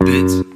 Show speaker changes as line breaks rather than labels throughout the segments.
Bitch.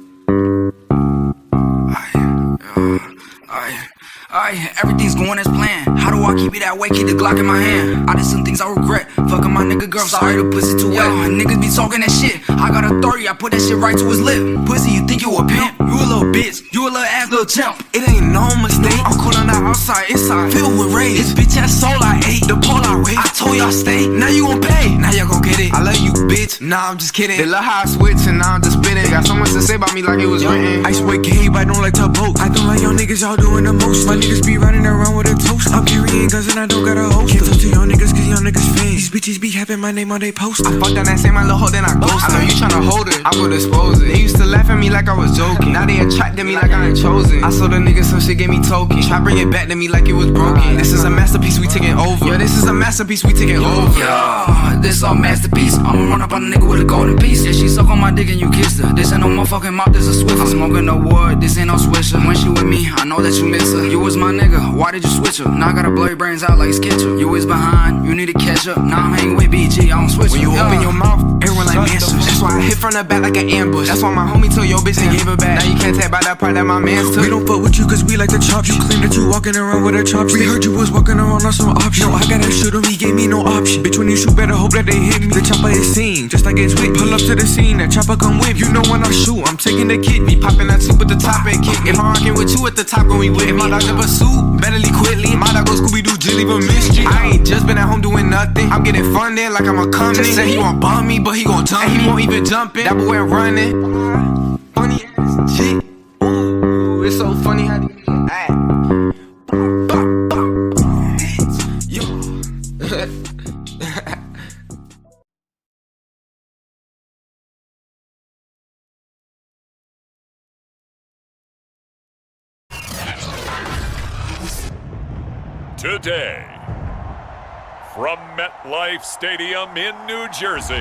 Everything's going as planned. How do I keep it that way? Keep the Glock in my hand. I did some things I regret. Fucking my nigga girl, sorry the pussy too wet. Niggas be talking that shit. I got authority, I put that shit right to his lip. Pussy, you think you a pimp? You a little bitch, you a little ass little chimp. It ain't no mistake. I'm cool on the outside, inside filled with rage. This bitch ass soul I ate, the pole I wait. I told y'all stay, now you gon' pay. Now y'all gon' get it. I love you, bitch. Nah, I'm just kidding. They love how I switch and now I'm just spinning. Got so much to say about me like it was written. I swear Gabe, I don't like to boat. I don't like y'all niggas, y'all doing the most. My niggas be running around with a toast. I'm carrying guns and I don't got a host. Can't talk to y'all niggas cause y'all niggas fans. These bitches be having my name on they poster. I fucked down that same my little hoe, then I ghost. I know you tryna hold it, I would expose it. They used to laugh at me like I was joking. Now they attracted me like I ain't chosen. I saw the niggas some shit gave me token. Try bring it back to me like it was broken. This is a masterpiece we taking over. Yeah, this is a masterpiece we taking over. Yeah, this all masterpiece. I'ma run up on a nigga with a golden piece. Yeah, she suck on my dick and you kissed her. This ain't no motherfucking mouth, this a Swiffer. I'm smoking no wood, this ain't no swisher. When she with me, I know that you miss her. You was my nigga, why did you switch her? Now I gotta blow your brains out like Skitcher. You was behind, you need to catch up. Now I'm hanging with BG, I don't switch her. When you open your mouth, everyone like answers. That's why I hit from the back like an ambush. That's why my homie told your bitch and gave her back. Now you can't tap by that part that my man took. We don't fuck with you cause we like to chop. You claim that you walking around with a chopstick. We heard you was walking around on some option. No, I gotta shoot him, he gave me no option. Bitch, when you shoot, better hope that they hit me. The chopper is seen, just like it's with. Pull up to the scene, that chopper come with. You know when I shoot, I'm taking the kid. Me popping that soup at the top and kick. If I'm rocking with you at the top, going with me. If my dog ever suit, better leave quickly. My dog go Scooby-Doo, Jill leave a mystery. I ain't just been at home doing nothing. I'm getting funded like I'm a company. Just say he won't bump me, but he gon' jump me. He won't even jump in. That boy running. Funny ass shit. Ooh, it's so funny how they act.
Today, from MetLife Stadium in New Jersey,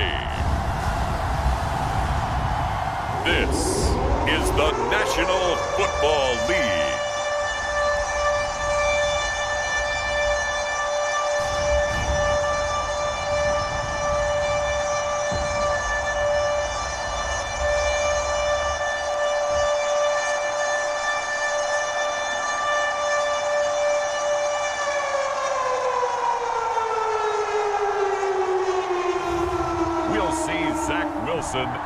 this is the National Football League.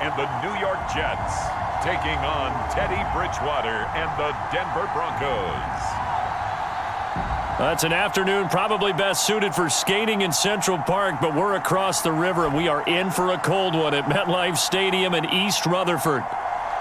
And the New York Jets taking on Teddy Bridgewater and the Denver Broncos.
It's an afternoon probably best suited for skating in Central Park, but we're across the river and we are in for a cold one at MetLife Stadium in East Rutherford.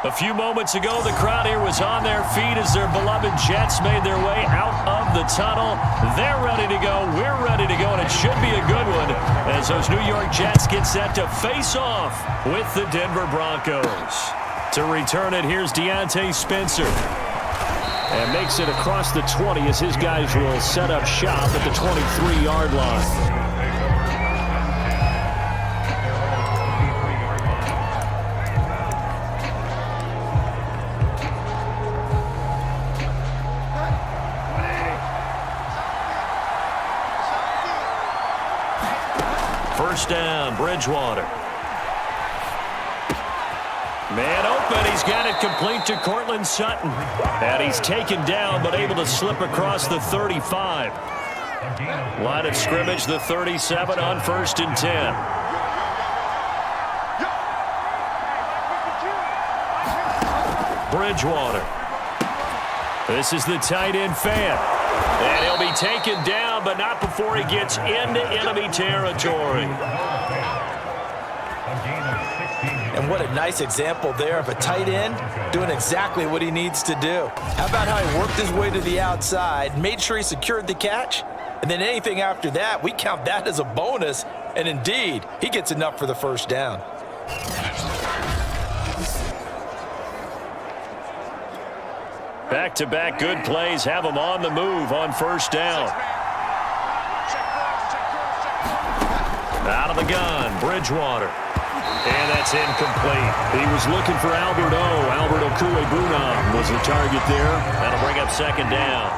A few moments ago, the crowd here was on their feet as their beloved Jets made their way out of the tunnel. They're ready to go. We're ready to go, and it should be a good one as those New York Jets get set to face off with the Denver Broncos. To return it, here's Deontay Spencer. And makes it across the 20 as his guys will set up shop at the 23-yard line. First down, Bridgewater. Man open, he's got it complete to Cortland Sutton. And he's taken down, but able to slip across the 35. Line of scrimmage, the 37 on 1st and 10. Bridgewater. This is the tight end fan. And he'll be taken down, but not before he gets into enemy territory.
And what a nice example there of a tight end doing exactly what he needs to do. How about how he worked his way to the outside, made sure he secured the catch, and then anything after that, we count that as a bonus. And indeed, he gets enough for the first down.
Back-to-back good plays have him on the move on 1st down. Out of the gun, Bridgewater. And that's incomplete. He was looking for Albert O. Albert Okuebunam was the target there. That'll bring up 2nd down.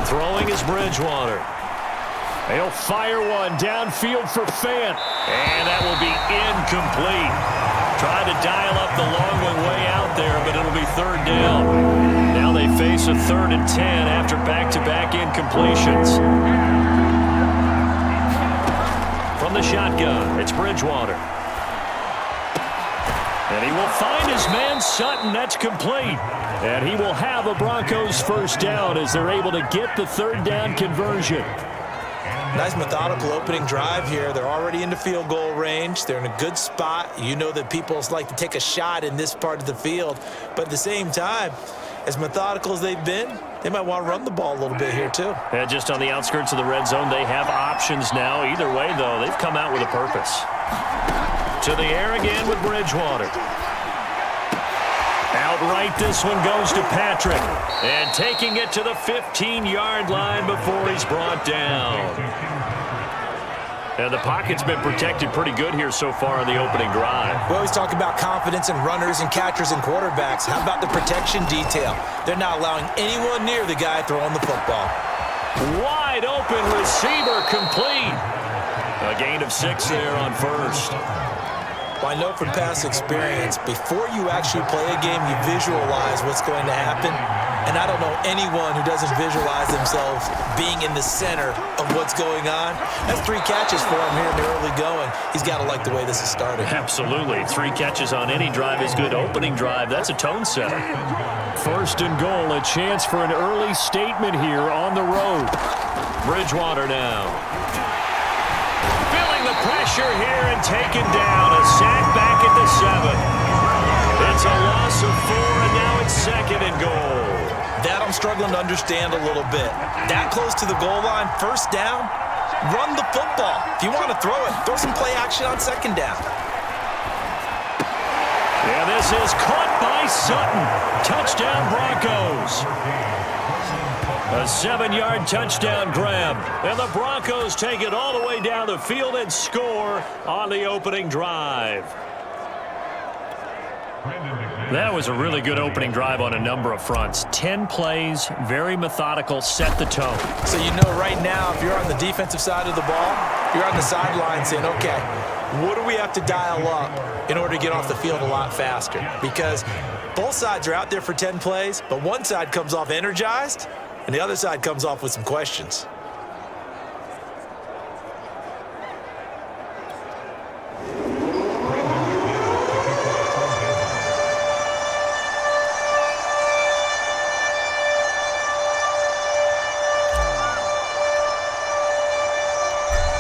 Throwing is Bridgewater. He'll fire one downfield for Fant. And that will be incomplete. Tried to dial up the long one way out there, but it'll be third down. Now they face a 3rd and 10 after back-to-back incompletions. From the shotgun, it's Bridgewater. And he will find his man Sutton. That's complete. And he will have a Broncos first down as they're able to get the 3rd down conversion.
Nice methodical opening drive here. They're already into field goal range. They're in a good spot. You know that people like to take a shot in this part of the field. But at the same time, as methodical as they've been, they might want to run the ball a little bit here too.
Yeah, just on the outskirts of the red zone, they have options now. Either way, though, they've come out with a purpose. To the air again with Bridgewater. Outright, this one goes to Patrick. And taking it to the 15-yard line before he's brought down. And the pocket's been protected pretty good here so far on the opening drive.
We always talk about confidence in runners and catchers and quarterbacks. How about the protection detail? They're not allowing anyone near the guy throwing the football.
Wide open receiver complete. A gain of 6 there on first.
Well, I know from past experience, before you actually play a game, you visualize what's going to happen. And I don't know anyone who doesn't visualize themselves being in the center of what's going on. That's 3 catches for him here in the early going. He's got to like the way this is starting.
Absolutely. 3 catches on any drive is good. Opening drive, that's a tone setter. First and goal, a chance for an early statement here on the road. Bridgewater now. The pressure here and taken down. A sack back at the 7. It's a loss of 4, and now it's 2nd and goal.
That I'm struggling to understand a little bit. That close to the goal line, first down, run the football. If you want to throw it, throw some play action on 2nd down.
Yeah, this is caught by Sutton. Touchdown Broncos. A 7-yard touchdown grab. And the Broncos take it all the way down the field and score on the opening drive. That was a really good opening drive on a number of fronts. 10 plays, very methodical, set the tone.
So you know right now, if you're on the defensive side of the ball, you're on the sideline saying, okay, what do we have to dial up in order to get off the field a lot faster? Because both sides are out there for 10 plays, but one side comes off energized, and the other side comes off with some questions.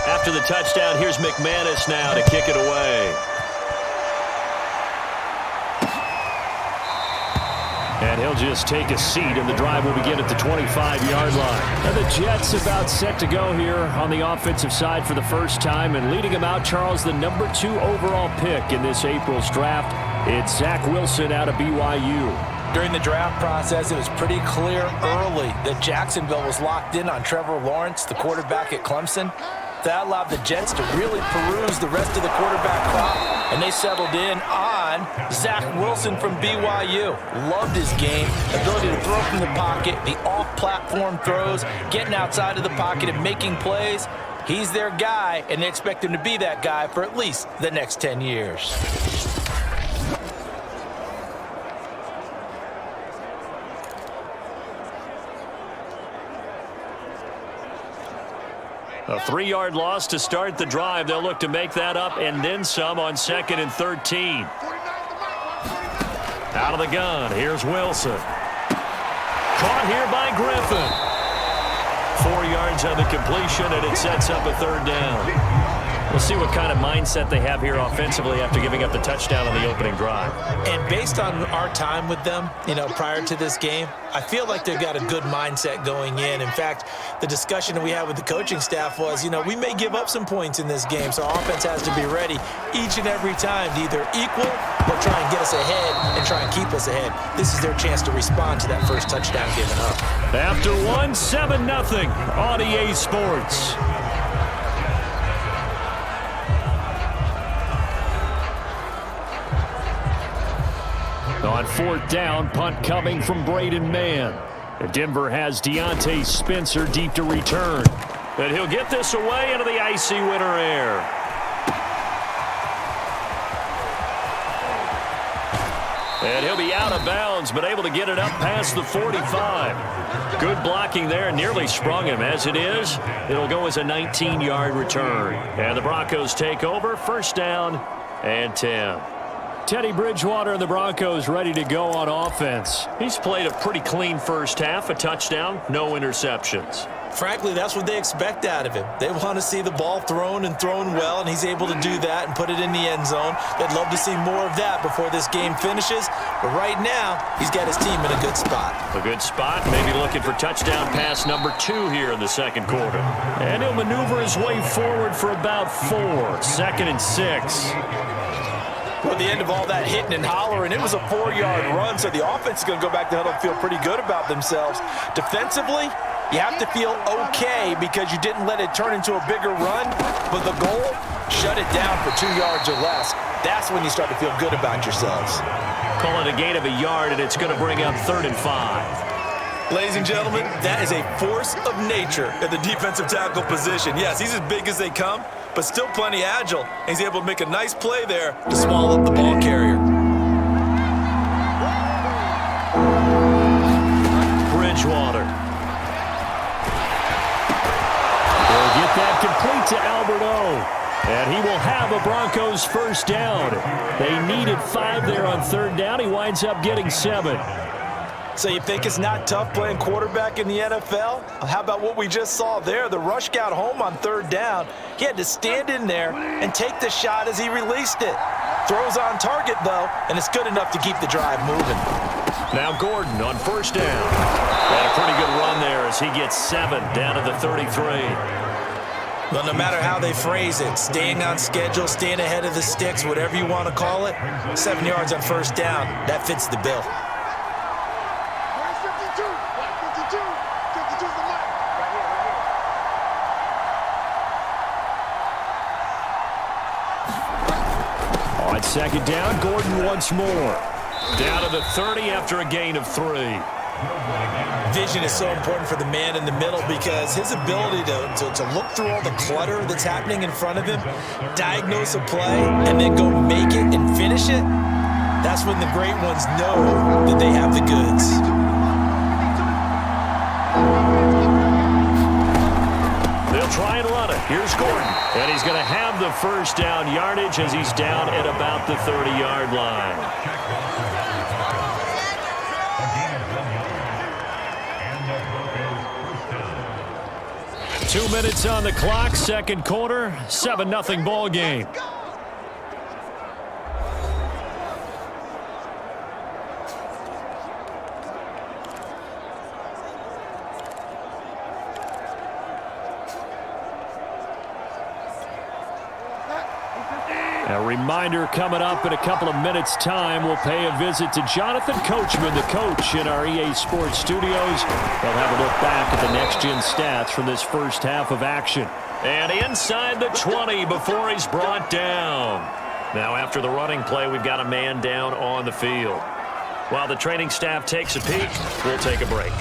After the touchdown, here's McManus now to kick it away. And he'll just take a seat, and the drive will begin at the 25-yard line. And the Jets about set to go here on the offensive side for the first time. And leading them out, Charles, the number 2 overall pick in this April's draft. It's Zach Wilson out of BYU.
During the draft process, it was pretty clear early that Jacksonville was locked in on Trevor Lawrence, the quarterback at Clemson. That allowed the Jets to really peruse the rest of the quarterback crop, and they settled in on Zach Wilson from BYU. Loved his game, ability to throw from the pocket, the off-platform throws, getting outside of the pocket and making plays. He's their guy, and they expect him to be that guy for at least the next 10 years.
A 3-yard loss to start the drive. They'll look to make that up and then some on 2nd and 13. Out of the gun, here's Wilson. Caught here by Griffin. 4 yards on the completion, and it sets up a 3rd down. We'll see what kind of mindset they have here offensively after giving up the touchdown on the opening drive.
And based on our time with them, prior to this game, I feel like they've got a good mindset going in. In fact, the discussion that we had with the coaching staff was, we may give up some points in this game, so our offense has to be ready each and every time to either equal or try and get us ahead and try and keep us ahead. This is their chance to respond to that first touchdown given up.
After 7-0 on EA Sports. On 4th down, punt coming from Braden Mann. Denver has Deontay Spencer deep to return. And he'll get this away into the icy winter air. And he'll be out of bounds, but able to get it up past the 45. Good blocking there, nearly sprung him. As it is, it'll go as a 19-yard return. And the Broncos take over, first down and 10. Teddy Bridgewater and the Broncos ready to go on offense. He's played a pretty clean first half, a touchdown, no interceptions.
Frankly, that's what they expect out of him. They want to see the ball thrown and thrown well, and he's able to do that and put it in the end zone. They'd love to see more of that before this game finishes. But right now, he's got his team in a good spot.
A good spot, maybe looking for touchdown pass number 2 here in the second quarter. And he'll maneuver his way forward for about 4. Second and 6.
Well, the end of all that hitting and hollering, it was a 4-yard run, so the offense is going to go back to huddle and feel pretty good about themselves. Defensively, you have to feel okay because you didn't let it turn into a bigger run, but the goal, shut it down for 2 yards or less. That's when you start to feel good about yourselves.
Call it a gain of a yard, and it's going to bring up 3rd and 5.
Ladies and gentlemen, that is a force of nature at the defensive tackle position. Yes, he's as big as they come, but still plenty agile. And he's able to make a nice play there to swallow up the ball carrier.
Bridgewater. He'll get that complete to Alberto. And he will have a Broncos first down. They needed 5 there on 3rd down. He winds up getting 7.
So you think it's not tough playing quarterback in the NFL? How about what we just saw there? The rush got home on 3rd down. He had to stand in there and take the shot as he released it. Throws on target, though, and it's good enough to keep the drive moving.
Now Gordon on first down. And a pretty good run there as he gets 7 down to the 33.
Well, no matter how they phrase it, staying on schedule, staying ahead of the sticks, whatever you want to call it, 7 yards on first down, that fits the bill.
On second down, Gordon once more. Down to the 30 after a gain of 3.
Vision is so important for the man in the middle because his ability to look through all the clutter that's happening in front of him, diagnose a play, and then go make it and finish it, that's when the great ones know that they have the goods.
They'll try and run it. Here's Gordon. And he's going to have the first down yardage as he's down at about the 30-yard line. 2 minutes on the clock, second quarter, 7-0 ball game. A reminder coming up in a couple of minutes' time. We'll pay a visit to Jonathan Coachman, the coach in our EA Sports studios. They'll have a look back at the next-gen stats from this first half of action. And inside the 20 before he's brought down. Now after the running play, we've got a man down on the field. While the training staff takes a peek, we'll take a break.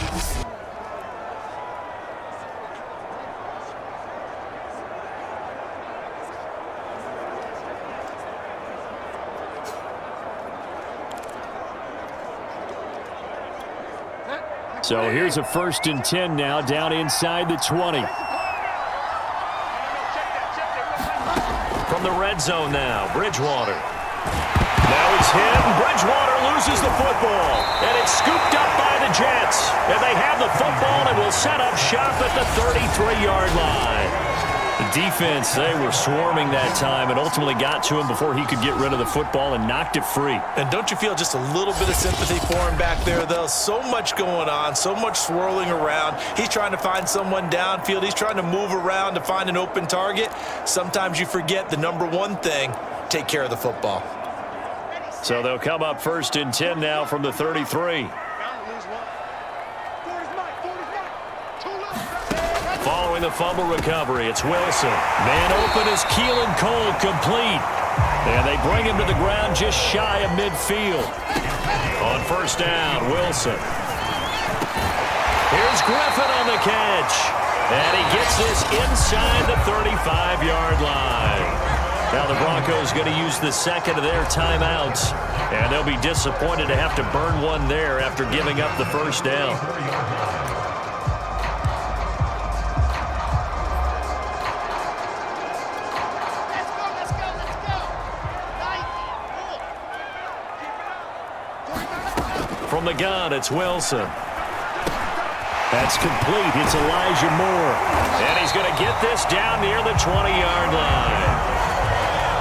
So here's a 1st and 10 now, down inside the 20. From the red zone now, Bridgewater. Now it's him. Bridgewater loses the football. And it's scooped up by the Jets. And they have the football and will set up shop at the 33-yard line. The defense, they were swarming that time and ultimately got to him before he could get rid of the football and knocked it free.
And don't you feel just a little bit of sympathy for him back there, though? So much going on, so much swirling around. He's trying to find someone downfield. He's trying to move around to find an open target. Sometimes you forget the number one thing, take care of the football.
So they'll come up 1st and 10 now from the 33. Following the fumble recovery, it's Wilson. Man open is Keelan Cole, complete. And they bring him to the ground just shy of midfield. On first down, Wilson. Here's Griffin on the catch. And he gets this inside the 35-yard line. Now the Broncos going to use the second of their timeouts. And they'll be disappointed to have to burn one there after giving up the first down. From the gun, it's Wilson. That's complete. It's Elijah Moore. And he's going to get this down near the 20-yard line.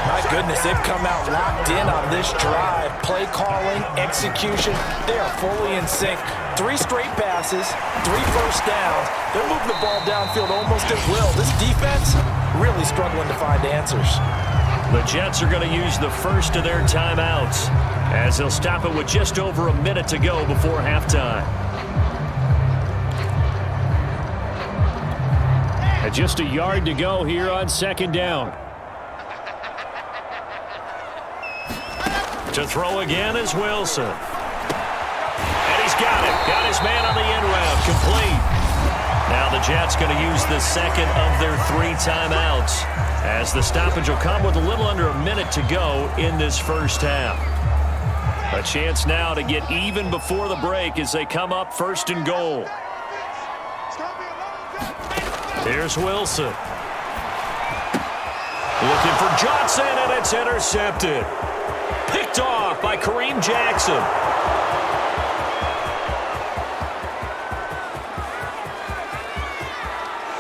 My goodness, they've come out locked in on this drive. Play calling, execution, they are fully in sync. 3 straight passes, 3 first downs. They're moving the ball downfield almost at will. This defense really struggling to find answers.
The Jets are going to use the first of their timeouts as they'll stop it with just over a minute to go before halftime. And just a yard to go here on second down. To throw again is Wilson. And he's got it. Got his man on the end route. Complete. Now the Jets going to use the second of their 3 timeouts as the stoppage will come with a little under a minute to go in this first half. A chance now to get even before the break as they come up first and goal. Here's Wilson. Looking for Johnson, and it's intercepted. Picked off by Kareem Jackson.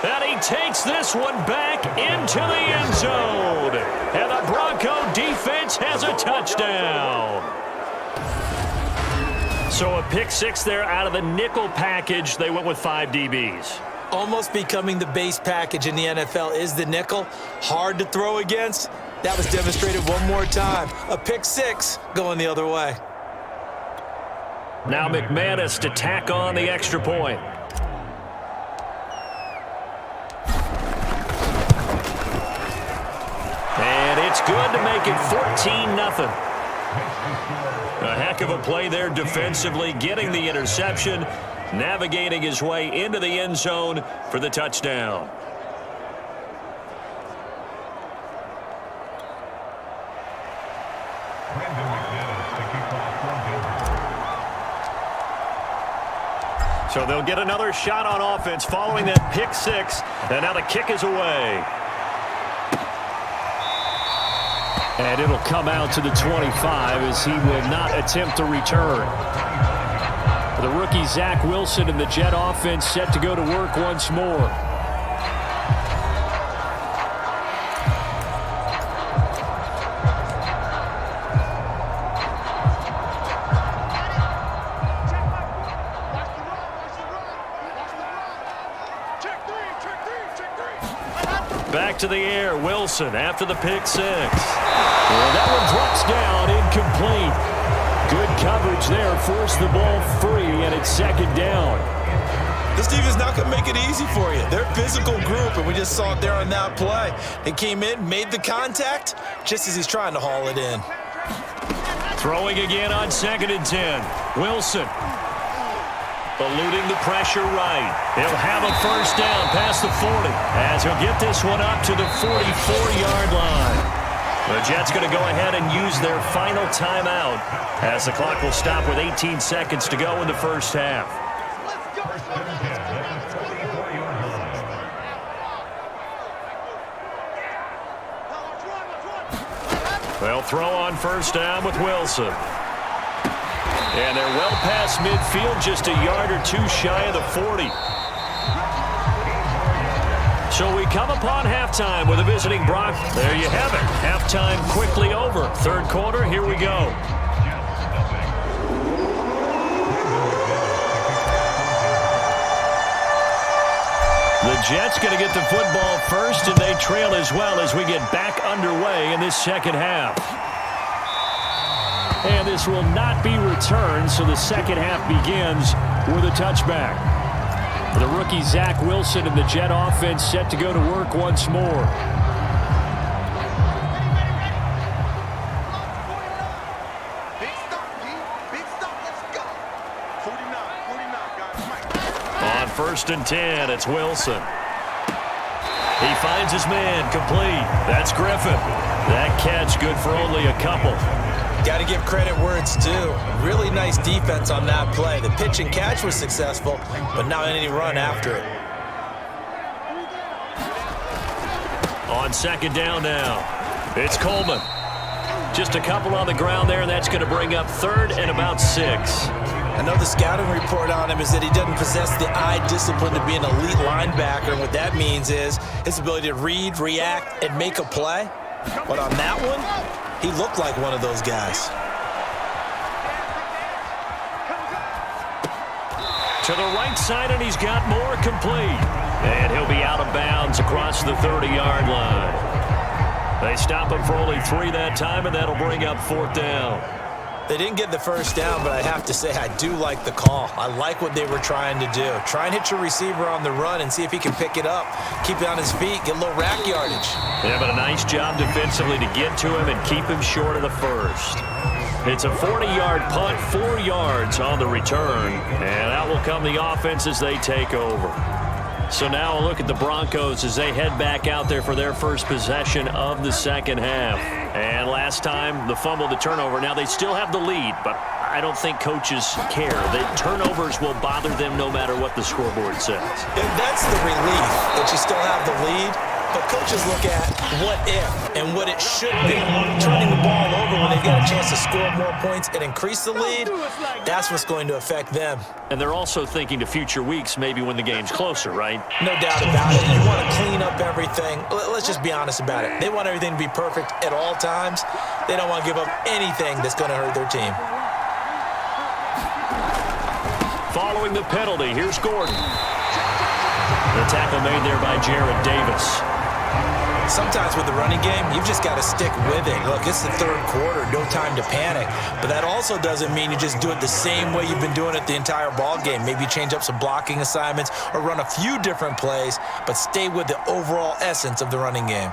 And he takes this one back into the end zone. And the Bronco defense has a touchdown. So a pick 6 there out of the nickel package. They went with 5 DBs.
Almost becoming the base package in the NFL is the nickel. Hard to throw against. That was demonstrated one more time. A pick 6 going the other way.
Now McManus to tack on the extra point. And it's good to make it 14-0. A heck of a play there defensively, getting the interception, navigating his way into the end zone for the touchdown. So they'll get another shot on offense following that pick 6, and now the kick is away. And it'll come out to the 25 as he will not attempt to return. The rookie Zach Wilson and the Jet offense set to go to work once more. Back to the air, Wilson after the pick 6. And that one drops down, incomplete. Good coverage there, forced the ball free, and it's second down.
This defense is not going to make it easy for you. They're a physical group, and we just saw it there on that play. They came in, made the contact, just as he's trying to haul it in.
Throwing again on 2nd and 10. Wilson. Eluding the pressure right. He'll have a first down past the 40 as he'll get this one up to the 44-yard line. The Jets going to go ahead and use their final timeout as the clock will stop with 18 seconds to go in the first half. They'll throw on first down with Wilson. And they're well past midfield, just a yard or 2 shy of the 40. So we come upon halftime with a visiting Broncos. There you have it. Halftime quickly over. Third quarter, here we go. The Jets going to get the football first, and they trail as well as we get back underway in this second half. And this will not be returned, so the second half begins with a touchback. The rookie Zach Wilson and the Jet offense set to go to work once more. On 1st and 10, it's Wilson. He finds his man, complete. That's Griffin. That catch good for only a couple.
Got to give credit where it's due. Really nice defense on that play. The pitch and catch was successful, but not any run after it.
On second down now, it's Coleman. Just a couple on the ground there, and that's going to bring up third and about 6.
I know the scouting report on him is that he doesn't possess the eye discipline to be an elite linebacker. And what that means is his ability to read, react, and make a play. But on that one, he looked like one of those guys.
To the right side, and he's got more, complete. And he'll be out of bounds across the 30-yard line. They stop him for only 3 that time, and that'll bring up 4th down.
They didn't get the first down, but I have to say I do like the call. I like what they were trying to do. Try and hit your receiver on the run and see if he can pick it up. Keep it on his feet, get a little rack yardage.
Yeah, but a nice job defensively to get to him and keep him short of the first. It's a 40-yard punt, 4 yards on the return, and out will come the offense as they take over. So now a look at the Broncos as they head back out there for their first possession of the second half. And last time, the fumble, the turnover. Now they still have the lead, but I don't think coaches care. The turnovers will bother them no matter what the scoreboard says.
And that's the relief that you still have the lead. But coaches look at what if and what it should be. Turning the ball over when they've got a chance to score more points and increase the lead, that's what's going to affect them.
And they're also thinking to future weeks, maybe when the game's closer, right?
No doubt about it. You want to clean up everything. Let's just be honest about it. They want everything to be perfect at all times. They don't want to give up anything that's going to hurt their team.
Following the penalty, here's Gordon. The tackle made there by Jared Davis.
Sometimes with the running game, you've just got to stick with it. Look, it's the third quarter, no time to panic. But that also doesn't mean you just do it the same way you've been doing it the entire ball game. Maybe change up some blocking assignments or run a few different plays, but stay with the overall essence of the running game.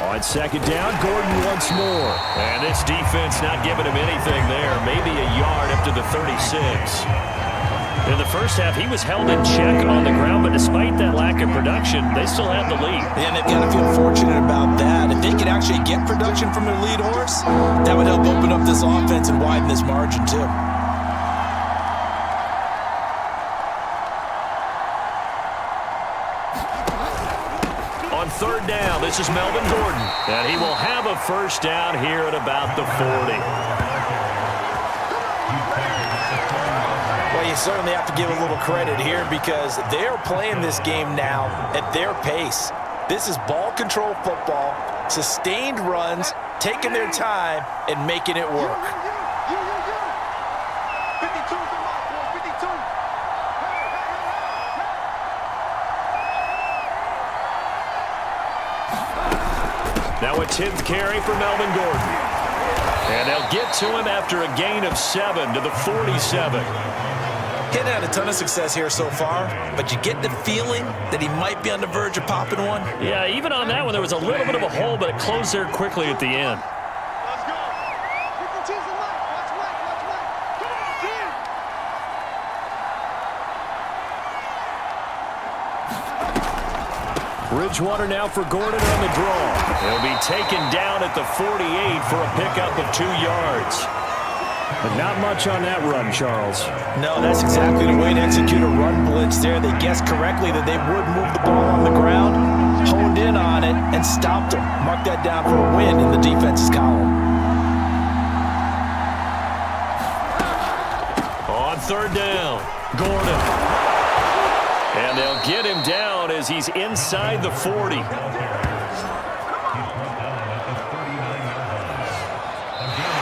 On second down, Gordon once more. And this defense not giving him anything there. Maybe a yard up to the 36. In the first half, he was held in check on the ground, but despite that lack of production, they still have the lead.
And they've got to feel fortunate about that. If they could actually get production from their lead horse, that would help open up this offense and widen this margin too.
On third down, this is Melvin Gordon, and he will have a first down here at about the 40.
Well, you certainly have to give a little credit here because they're playing this game now at their pace. This is ball control football, sustained runs, taking their time, and making it work.
Now a 10th carry for Melvin Gordon. And they'll get to him after a gain of 7 to the 47.
He's had a ton of success here so far, but you get the feeling that he might be on the verge of popping one.
Yeah, even on that one, there was a little bit of a hole, but it closed there quickly at the end.
Let's go. Watch right. Come on, kid.
Bridgewater now for Gordon on the draw. He'll be taken down at the 48 for a pickup of 2 yards. But not much on that run, Charles.
No, that's exactly the way to execute a run blitz there. They guessed correctly that they would move the ball on the ground, honed in on it, and stopped them. Mark that down for a win in the defense's column.
On third down, Gordon. And they'll get him down as he's inside the 40.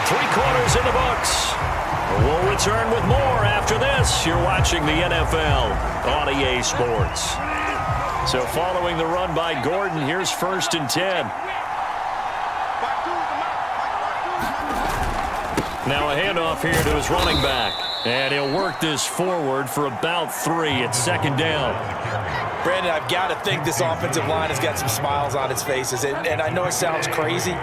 3/4 in the books. We'll return with more after this. You're watching the NFL on EA Sports. So following the run by Gordon, here's 1st and 10. Now a handoff here to his running back. And he'll work this forward for about 3 at 2nd down.
Brandon, I've got to think this offensive line has got some smiles on its faces. And I know it sounds crazy,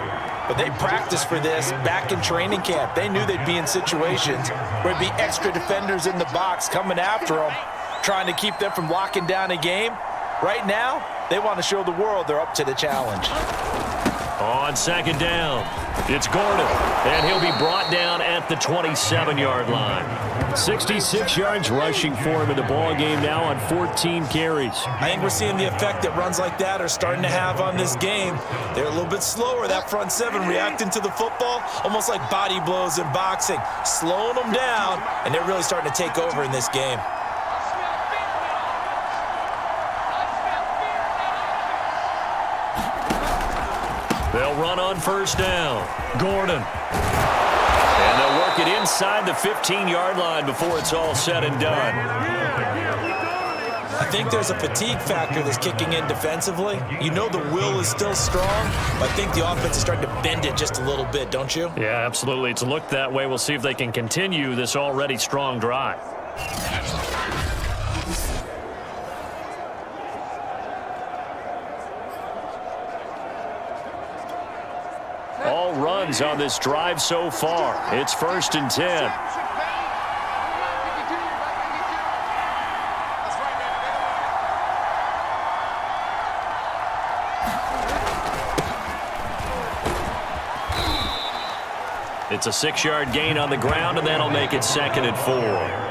but they practiced for this back in training camp. They knew they'd be in situations where there'd be extra defenders in the box coming after them. trying to keep them from locking down a game. Right now, they want to show the world they're up to the challenge.
On second down, it's Gordon, and he'll be brought down at the 27-yard line. 66 yards rushing for him in the ball game now on 14 carries.
I think we're seeing the effect that runs like that are starting to have on this game. They're a little bit slower, that front seven, reacting to the football, almost like body blows in boxing, slowing them down, and they're really starting to take over in this game.
They'll run on first down. Gordon. And they'll work it inside the 15-yard line before it's all said and done.
I think there's a fatigue factor that's kicking in defensively. You know the will is still strong, but I think the offense is starting to bend it just a little bit, don't you?
Yeah, absolutely. It's looked that way. We'll see if they can continue this already strong drive. All runs on this drive so far. It's 1st and 10. It's a 6-yard gain on the ground, and that'll make it 2nd and 4.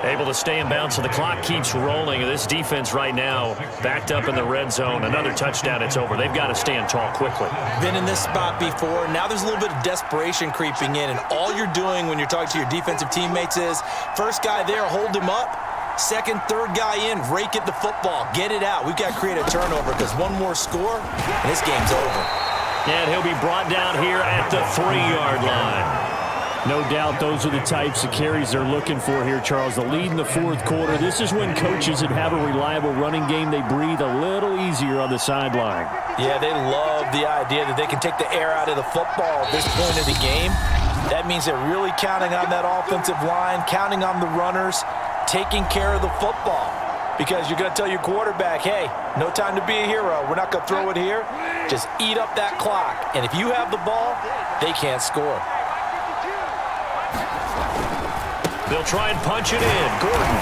Able to stay in bounds, so the clock keeps rolling. And this defense right now backed up in the red zone. Another touchdown, it's over. They've got to stand tall quickly.
Been in this spot before. Now there's a little bit of desperation creeping in, and all you're doing when you're talking to your defensive teammates is, first guy there, hold him up. Second, third guy in, rake at the football. Get it out. We've got to create a turnover because one more score, and this game's over.
And he'll be brought down here at the 3-yard line.
No doubt those are the types of carries they're looking for here, Charles. The lead in the 4th quarter. This is when coaches that have a reliable running game, they breathe a little easier on the sideline.
Yeah, they love the idea that they can take the air out of the football at this point of the game. That means they're really counting on that offensive line, counting on the runners, taking care of the football. Because you're going to tell your quarterback, hey, no time to be a hero. We're not going to throw it here. Just eat up that clock. And if you have the ball, they can't score.
They'll try and punch it in. Gordon,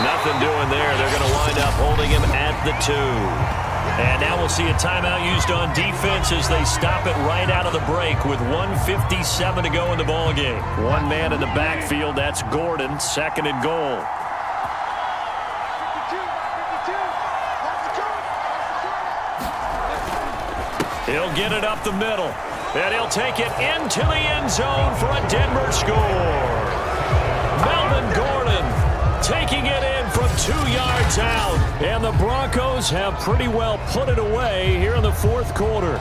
nothing doing there. They're going to wind up holding him at the 2. And now we'll see a timeout used on defense as they stop it right out of the break with 1:57 to go in the ballgame. One man in the backfield, that's Gordon, 2nd and goal. He'll get it up the middle, and he'll take it into the end zone for a Denver score. Melvin Gordon taking it in from 2 yards out. And the Broncos have pretty well put it away here in the 4th quarter.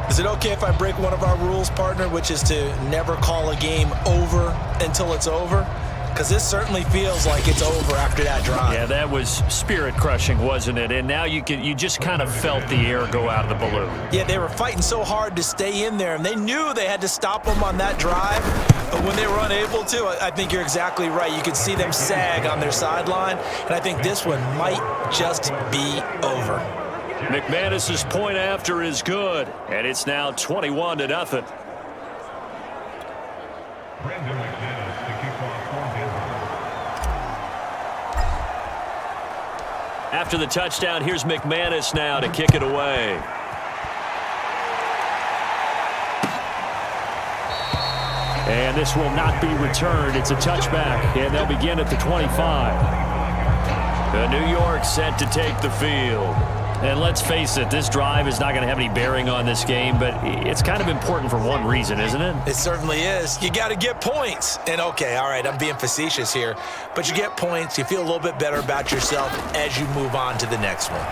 Is it okay if I break one of our rules, partner, which is to never call a game over until it's over? Because this certainly feels like it's over after that drive.
Yeah, that was spirit-crushing, wasn't it? And now you just kind of felt the air go out of the balloon.
Yeah, they were fighting so hard to stay in there, and they knew they had to stop them on that drive. But when they were unable to, I think you're exactly right. You could see them sag on their sideline, and I think this one might just be over.
McManus's point after is good, and it's now 21-0. After the touchdown, here's McManus now to kick it away.
And this will not be returned. It's a touchback, and they'll begin at the 25.
The New York set to take the field. And let's face it, this drive is not going to have any bearing on this game, but it's kind of important for one reason, isn't it?
It certainly is. You got to get points. And okay, all right, I'm being facetious here, but you get points, you feel a little bit better about yourself as you move on to the next one.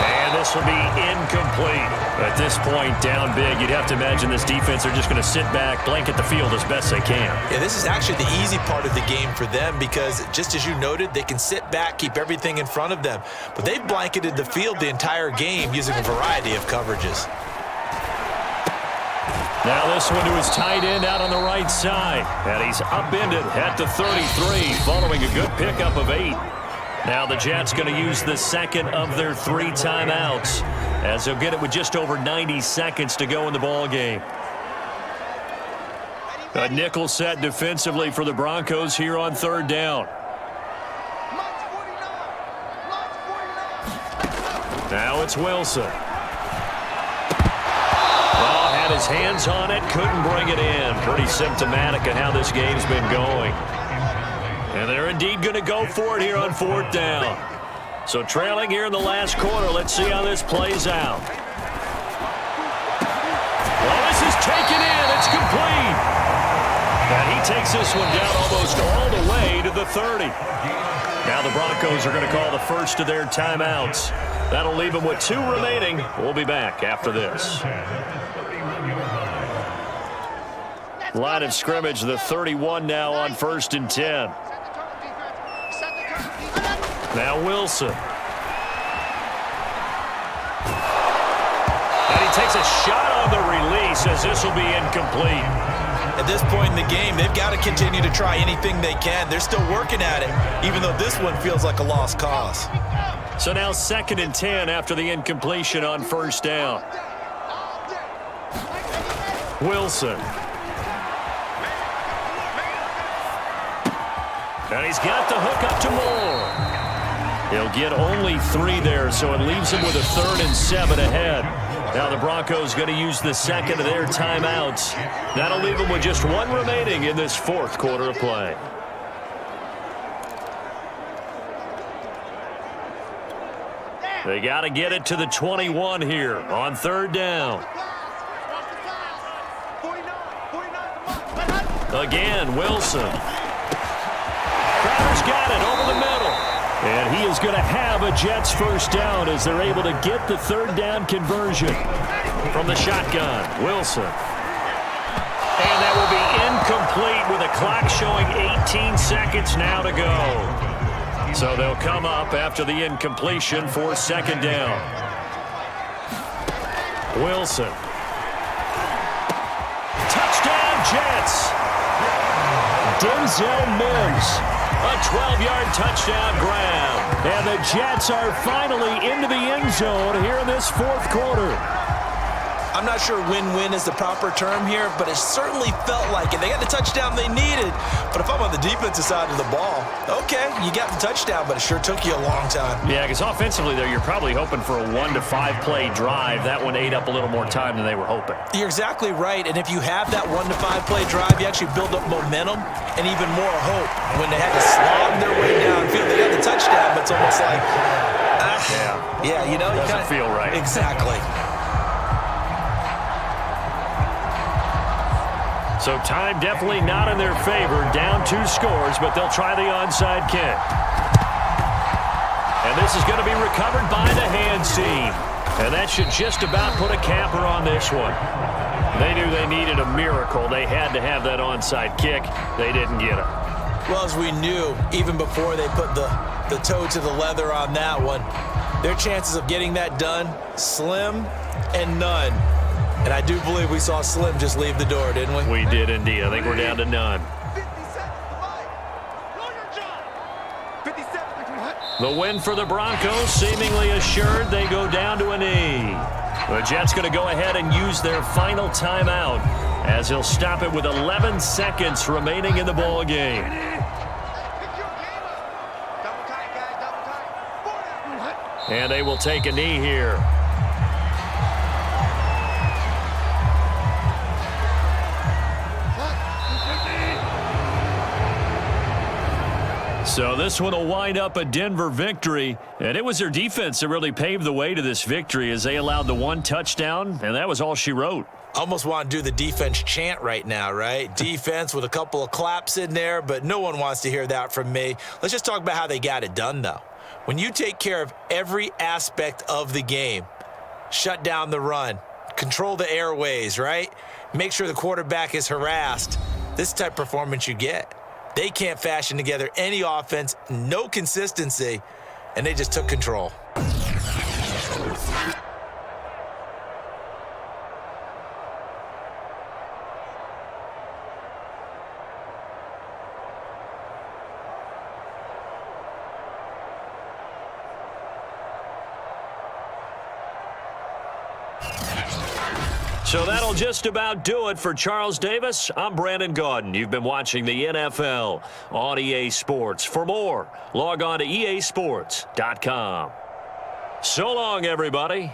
And this will be incomplete. At this point, down big, you'd have to imagine this defense are just going to sit back, blanket the field as best they can.
Yeah, this is actually the easy part of the game for them because, just as you noted, they can sit back, keep everything in front of them. But they've blanketed the field the entire game using a variety of coverages.
Now this one to his tight end out on the right side. And he's upended at the 33 following a good pickup of 8. Now the Jets going to use the second of their 3 timeouts as they'll get it with just over 90 seconds to go in the ball game. A nickel set defensively for the Broncos here on third down. Now it's Wilson. Well, had his hands on it, couldn't bring it in. Pretty symptomatic of how this game's been going. And they're indeed going to go for it here on fourth down. So trailing here in the last quarter, let's see how this plays out. Well, this is taken in. It's complete. And he takes this one down almost all the way to the 30. Now the Broncos are going to call the first of their timeouts. That'll leave them with 2 remaining. We'll be back after this. Line of scrimmage, the 31 now on 1st and 10. Now Wilson. And he takes a shot on the release as this will be incomplete.
At this point in the game, they've got to continue to try anything they can. They're still working at it, even though this one feels like a lost cause.
So now 2nd and 10 after the incompletion on 1st down. Wilson. And he's got the hook up to Moore. He'll get only 3 there, so it leaves him with a 3rd and 7 ahead. Now the Broncos going to use the second of their timeouts. That'll leave them with just 1 remaining in this 4th quarter of play. They got to get it to the 21 here on 3rd down. Again, Wilson. Crowder's got it over the middle. And he is going to have a Jets first down as they're able to get the 3rd down conversion. From the shotgun, Wilson. And that will be incomplete with a clock showing 18 seconds now to go. So they'll come up after the incompletion for 2nd down. Wilson. Touchdown, Jets. Denzel Mims. A 12-yard touchdown grab. And the Jets are finally into the end zone here in this 4th quarter.
I'm not sure win-win is the proper term here, but it certainly felt like it. They got the touchdown they needed, but if I'm on the defensive side of the ball, okay, you got the touchdown, but it sure took you a long time.
Yeah, because offensively, though, you're probably hoping for a 1 to 5 play drive. That one ate up a little more time than they were hoping.
You're exactly right, and if you have that 1 to 5 play drive, you actually build up momentum and even more hope. When they had to slog their way downfield, they got the touchdown, but it's almost like, yeah, you know, it
doesn't feel right.
Exactly.
So time definitely not in their favor. Down 2 scores, but they'll try the onside kick. And this is going to be recovered by the hands team. And that should just about put a capper on this one. They knew they needed a miracle. They had to have that onside kick. They didn't get it.
Well, as we knew, even before they put the toe to the leather on that one, their chances of getting that done, slim and none. And I do believe we saw Slim just leave the door, didn't we?
We did indeed. I think we're down to none.
57.
The win for the Broncos seemingly assured. They go down to a knee. The Jets going to go ahead and use their final timeout as he'll stop it with 11 seconds remaining in the ball game. And they will take a knee here. So this one will wind up a Denver victory, and it was their defense that really paved the way to this victory as they allowed the 1 touchdown, and that was all she wrote.
Almost want to do the defense chant right now, right? Defense with a couple of claps in there, but no one wants to hear that from me. Let's just talk about how they got it done, though. When you take care of every aspect of the game, shut down the run, control the airways, right? Make sure the quarterback is harassed. This type of performance you get. They can't fashion together any offense, no consistency, and they just took control.
So that'll just about do it for Charles Davis. I'm Brandon Gaudin. You've been watching the NFL on EA Sports. For more, log on to easports.com. So long, everybody.